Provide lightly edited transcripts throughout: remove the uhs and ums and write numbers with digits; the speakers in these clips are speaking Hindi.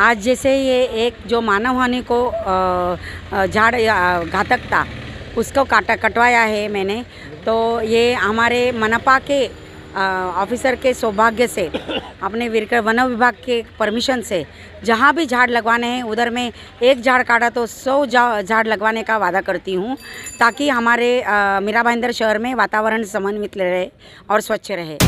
आज जैसे ये एक जो मानव हानि को झाड़ घातक था उसको कटवाया है मैंने, तो ये हमारे मनपा के ऑफिसर के सौभाग्य से अपने वन विभाग के परमिशन से जहाँ भी झाड़ लगवाने हैं उधर में एक झाड़ काटा तो 100 झाड़ लगवाने का वादा करती हूँ, ताकि हमारे मीरा भाईंदर शहर में वातावरण समन्वित रहे और स्वच्छ रहे।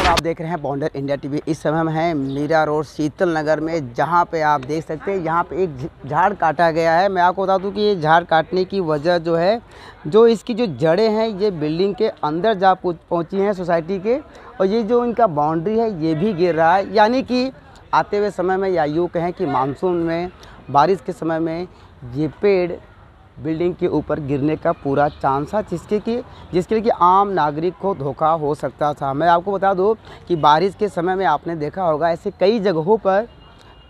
आप देख रहे हैं बॉन्डर इंडिया टीवी। इस समय हम हैं मीरा रोड शीतल नगर में, जहां पे आप देख सकते हैं यहाँ पे एक झाड़ काटा गया है। मैं आपको बता दूं कि ये झाड़ काटने की वजह जो है, जो इसकी जो जड़ें हैं ये बिल्डिंग के अंदर जा पहुँची हैं सोसाइटी के, और ये जो इनका बाउंड्री है ये भी गिर रहा है। यानी कि आते हुए समय में या यूँ कहें कि मानसून में बारिश के समय में ये पेड़ बिल्डिंग के ऊपर गिरने का पूरा चांस था, जिसके लिए कि आम नागरिक को धोखा हो सकता था। मैं आपको बता दूं कि बारिश के समय में आपने देखा होगा ऐसे कई जगहों पर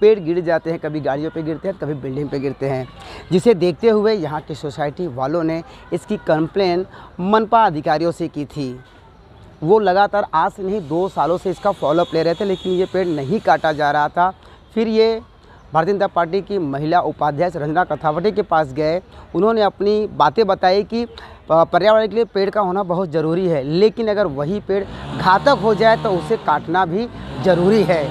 पेड़ गिर जाते हैं, कभी गाड़ियों पे गिरते हैं, कभी बिल्डिंग पे गिरते हैं। जिसे देखते हुए यहाँ के सोसाइटी वालों ने इसकी कंप्लेन मनपा अधिकारियों से की थी। वो लगातार आज से नहीं 2 सालों से इसका फॉलोअप ले रहे थे, लेकिन ये पेड़ नहीं काटा जा रहा था। फिर ये भारतीय जनता पार्टी की महिला उपाध्यक्ष रंजना कथावटी के पास गए। उन्होंने अपनी बातें बताई कि पर्यावरण के लिए पेड़ का होना बहुत ज़रूरी है, लेकिन अगर वही पेड़ घातक हो जाए तो उसे काटना भी ज़रूरी है।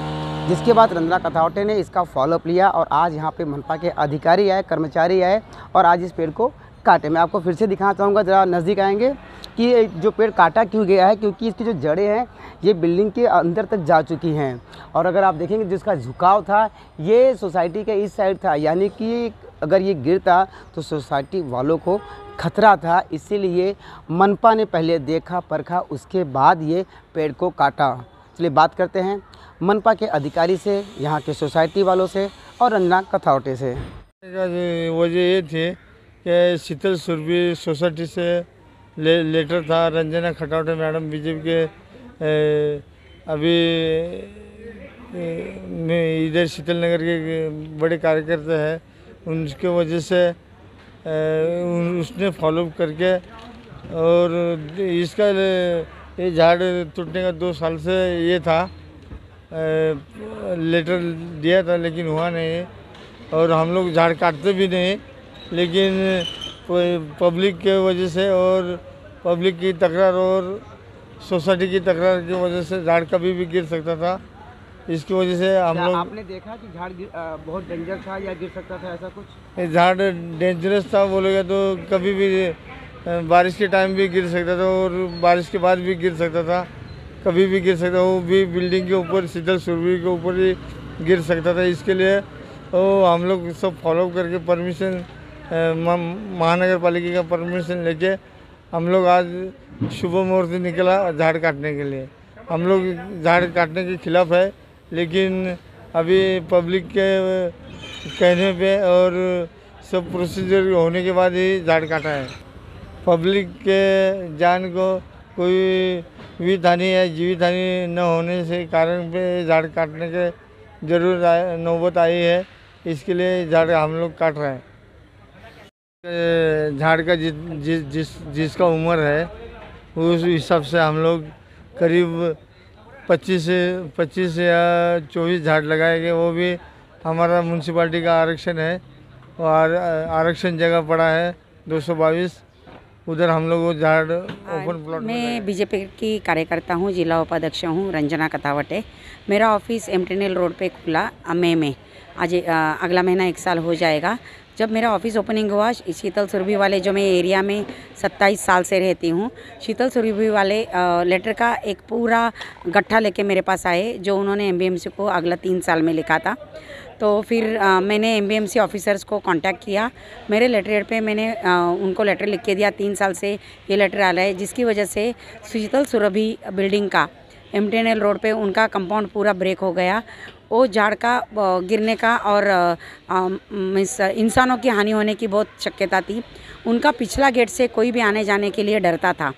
जिसके बाद रंजना कथावटी ने इसका फॉलोअप लिया और आज यहाँ पे मनपा के अधिकारी आए, कर्मचारी आए और आज इस पेड़ को काटे। मैं आपको फिर से दिखाना चाहूँगा, ज़रा नज़दीक आएंगे कि जो पेड़ काटा क्यों गया है, क्योंकि इसकी जो जड़ें हैं ये बिल्डिंग के अंदर तक जा चुकी हैं। और अगर आप देखेंगे जिसका झुकाव था ये सोसाइटी के इस साइड था, यानी कि अगर ये गिरता तो सोसाइटी वालों को खतरा था। इसीलिए मनपा ने पहले देखा परखा, उसके बाद ये पेड़ को काटा। चलिए बात करते हैं मनपा के अधिकारी से, यहाँ के सोसाइटी वालों से और रंजना कथावटी से। वजह ये थी कि शीतल सुरभि सोसाइटी से लेटर था। रंजना खटावटे मैडम बीजेपी के अभी इधर शीतल नगर के बड़े कार्यकर्ता है, उनके वजह से उसने फॉलोअप करके और इसका ये झाड़ टूटने का 2 साल से ये था, लेटर दिया था लेकिन हुआ नहीं। और हम लोग झाड़ काटते भी नहीं, लेकिन पब्लिक के वजह से और पब्लिक की तकरार और सोसाइटी की तकरार की वजह से झाड़ कभी भी गिर सकता था। इसकी वजह से हम लोग। आपने देखा कि झाड़ बहुत डेंजर था या गिर सकता था, ऐसा कुछ? झाड़ डेंजरस था बोलेगा तो कभी भी बारिश के टाइम भी गिर सकता था और बारिश के बाद भी गिर सकता था, कभी भी गिर सकता, वो भी बिल्डिंग के ऊपर शीतल सुरभि के ऊपर ही गिर सकता था। इसके लिए तो हम लोग सब फॉलो करके परमिशन महानगर पालिका का परमिशन लेके हम लोग आज शुभ मुहूर्त निकला झाड़ काटने के लिए। हम लोग झाड़ काटने के खिलाफ है, लेकिन अभी पब्लिक के कहने पे और सब प्रोसीजर होने के बाद ही झाड़ काटा है। पब्लिक के जान को कोई जीवित हानि या जीवित हानि न होने से कारण पे झाड़ काटने के जरूरत नौबत आई है, इसके लिए झाड़ हम लोग काट रहे हैं। झाड़ का जिसका उम्र है उस हिसाब से हम लोग करीब 25 या 24 झाड़ लगाए गए। वो भी हमारा म्यूनसिपाल्टी का आरक्षण है और आरक्षण जगह पड़ा है 222, उधर हम लोग वो झाड़ ओपन प्लॉट में मैं बीजेपी की कार्यकर्ता हूँ, जिला उपाध्यक्ष हूँ रंजना कथावटे। मेरा ऑफिस एमटीएनएल रोड पे खुला मई में। आज अगला महीना 1 साल हो जाएगा जब मेरा ऑफिस ओपनिंग हुआ। शीतल सुरभि वाले जो मैं एरिया में 27 साल से रहती हूँ, शीतल सुरभि वाले लेटर का एक पूरा गट्ठा लेके मेरे पास आए जो उन्होंने एमबीएमसी को अगला 3 साल में लिखा था। तो फिर मैंने एमबीएमसी ऑफिसर्स को कांटेक्ट किया। मेरे लेटर पे मैंने उनको लेटर लिख के दिया, 3 साल से ये लेटर आ रहा है, जिसकी वजह से शीतल सुरभि बिल्डिंग का एमटीएनएल रोड पे उनका कंपाउंड पूरा ब्रेक हो गया। वो झाड़ का गिरने का और इंसानों की हानि होने की बहुत शक्यता थी। उनका पिछला गेट से कोई भी आने जाने के लिए डरता था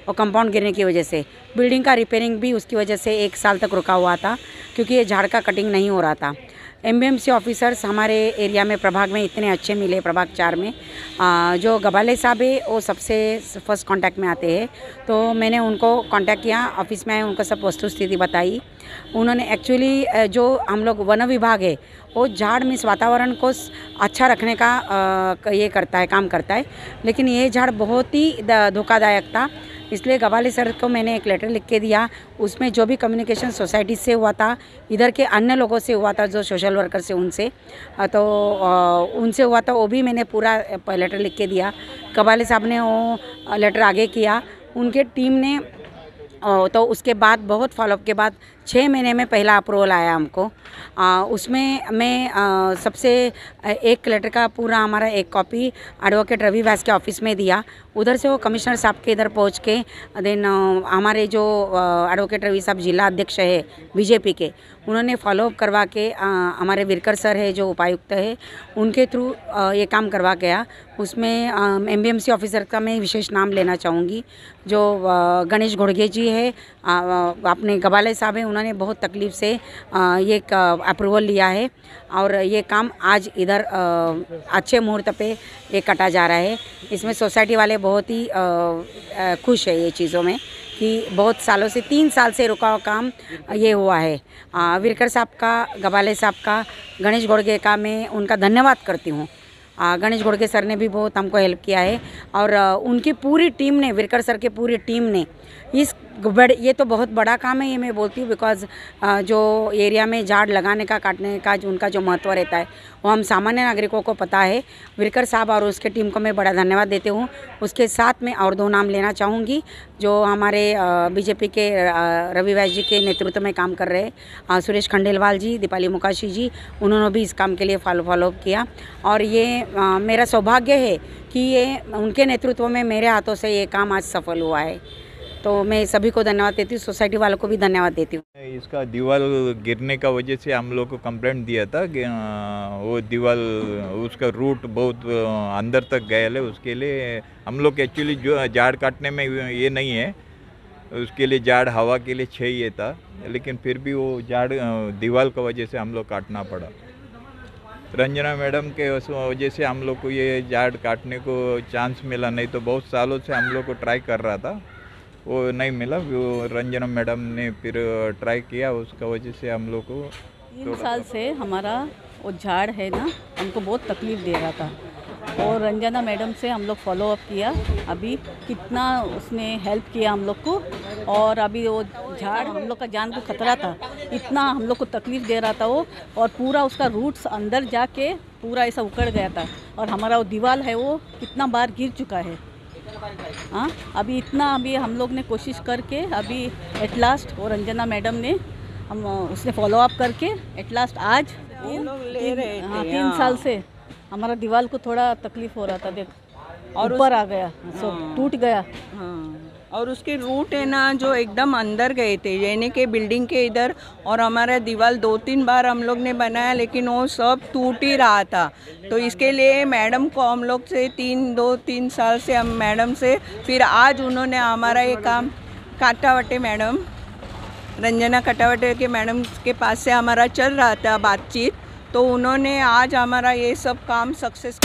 और कंपाउंड गिरने की वजह से बिल्डिंग का रिपेयरिंग भी उसकी वजह से 1 साल तक रुका हुआ था, क्योंकि ये झाड़ का कटिंग नहीं हो रहा था। एमबीएमसी ऑफिसर्स हमारे एरिया में प्रभाग में इतने अच्छे मिले, प्रभाग 4 में जो गबाले साहब है वो सबसे फर्स्ट कांटेक्ट में आते हैं। तो मैंने उनको कांटेक्ट किया, ऑफिस में आए, उनको सब वस्तु स्थिति बताई। उन्होंने एक्चुअली जो हम लोग वन विभाग है वो झाड़ में वातावरण को अच्छा रखने का ये करता है, काम करता है, लेकिन ये झाड़ बहुत ही धोखादायक था। इसलिए गवाले सर को मैंने एक लेटर लिख के दिया। उसमें जो भी कम्युनिकेशन सोसाइटी से हुआ था, इधर के अन्य लोगों से हुआ था, जो सोशल वर्कर से उनसे उनसे हुआ था, वो भी मैंने पूरा लेटर लिख के दिया। गवाले साहब ने वो लेटर आगे किया, उनके टीम ने तो उसके बाद बहुत फॉलोअप के बाद 6 महीने में पहला अप्रूवल आया हमको। उसमें मैं सबसे एक लेटर का पूरा हमारा एक कॉपी एडवोकेट रवि व्यास के ऑफिस में दिया। उधर से वो कमिश्नर साहब के इधर पहुंच के देन हमारे जो एडवोकेट रवि साहब जिला अध्यक्ष है बीजेपी के, उन्होंने फॉलोअप करवा के हमारे विरकर सर है जो उपायुक्त है, उनके थ्रू ये काम करवा गया। उसमें एमबीएमसी ऑफिसर का मैं विशेष नाम लेना चाहूँगी, जो गणेश घोड़गे जी है, अपने गबाले साहब हैं, उन्होंने बहुत तकलीफ़ से ये अप्रूवल लिया है और ये काम आज इधर अच्छे मुहूर्त पे ये कटा जा रहा है। इसमें सोसाइटी वाले बहुत ही खुश है ये चीज़ों में कि बहुत सालों से 3 साल से रुका हुआ काम ये हुआ है। विरकर साहब का, गबाले साहब का, गणेश घोड़गे का मैं उनका धन्यवाद करती हूँ। गणेश घोड़गे सर ने भी बहुत हमको हेल्प किया है और उनकी पूरी टीम ने, विरकर सर की पूरी टीम ने ये तो बहुत बड़ा काम है, ये मैं बोलती हूँ, बिकॉज़ जो एरिया में झाड़ लगाने का, काटने का जो उनका जो महत्व रहता है वो हम सामान्य नागरिकों को पता है। विरकर साहब और उसके टीम को मैं बड़ा धन्यवाद देती हूँ। उसके साथ मैं और 2 नाम लेना चाहूँगी जो हमारे बीजेपी के रवि व्यास जी के नेतृत्व में काम कर रहे हैं, सुरेश खंडेलवाल जी, दीपाली मुकाशी जी, उन्होंने भी इस काम के लिए फॉलोअप किया और ये मेरा सौभाग्य है कि ये उनके नेतृत्व में मेरे हाथों से ये काम आज सफल हुआ है। तो मैं सभी को धन्यवाद देती हूँ, सोसाइटी वालों को भी धन्यवाद देती हूँ। इसका दीवार गिरने का वजह से हम लोग को कंप्लेंट दिया था कि वो दीवार उसका रूट बहुत अंदर तक गया है। उसके लिए हम लोग एक्चुअली जो झाड़ काटने में ये नहीं है, उसके लिए झाड़ हवा के लिए चाहिए था, लेकिन फिर भी वो झाड़ दीवार की वजह से हम लोग काटना पड़ा। रंजना मैडम के वजह से हम लोग को ये झाड़ काटने को चांस मिला, नहीं तो बहुत सालों से हम लोग को ट्राई कर रहा था, वो नहीं मिला। वो रंजना मैडम ने फिर ट्राई किया, उसका वजह से हम लोग को 3 साल से हमारा वो झाड़ है ना, हमको बहुत तकलीफ़ दे रहा था और रंजना मैडम से हम लोग फॉलोअप किया। अभी कितना उसने हेल्प किया हम लोग को और अभी वो झाड़ हम लोग का जान को खतरा था, इतना हम लोग को तकलीफ़ दे रहा था वो, और पूरा उसका रूट्स अंदर जाके पूरा ऐसा उकड़ गया था और हमारा वो दीवार है वो कितना बार गिर चुका है। हाँ, अभी हम लोग ने कोशिश करके अभी एट लास्ट वो रंजना मैडम ने उसने फॉलोअप करके एट लास्ट आज 3 साल से हमारा दीवार को थोड़ा तकलीफ हो रहा था, देख और ऊपर आ गया, सब टूट गया। और उसके रूट है ना जो एकदम अंदर गए थे, यानी कि बिल्डिंग के इधर, और हमारा दीवार 2-3 बार हम लोग ने बनाया लेकिन वो सब टूट ही रहा था। तो इसके लिए मैडम को हम लोग से 2-3 साल से हम मैडम से, फिर आज उन्होंने हमारा ये काम कटावटे मैडम, रंजना कटावटे के मैडम के पास से हमारा चल रहा था बातचीत, तो उन्होंने आज हमारा ये सब काम सक्सेस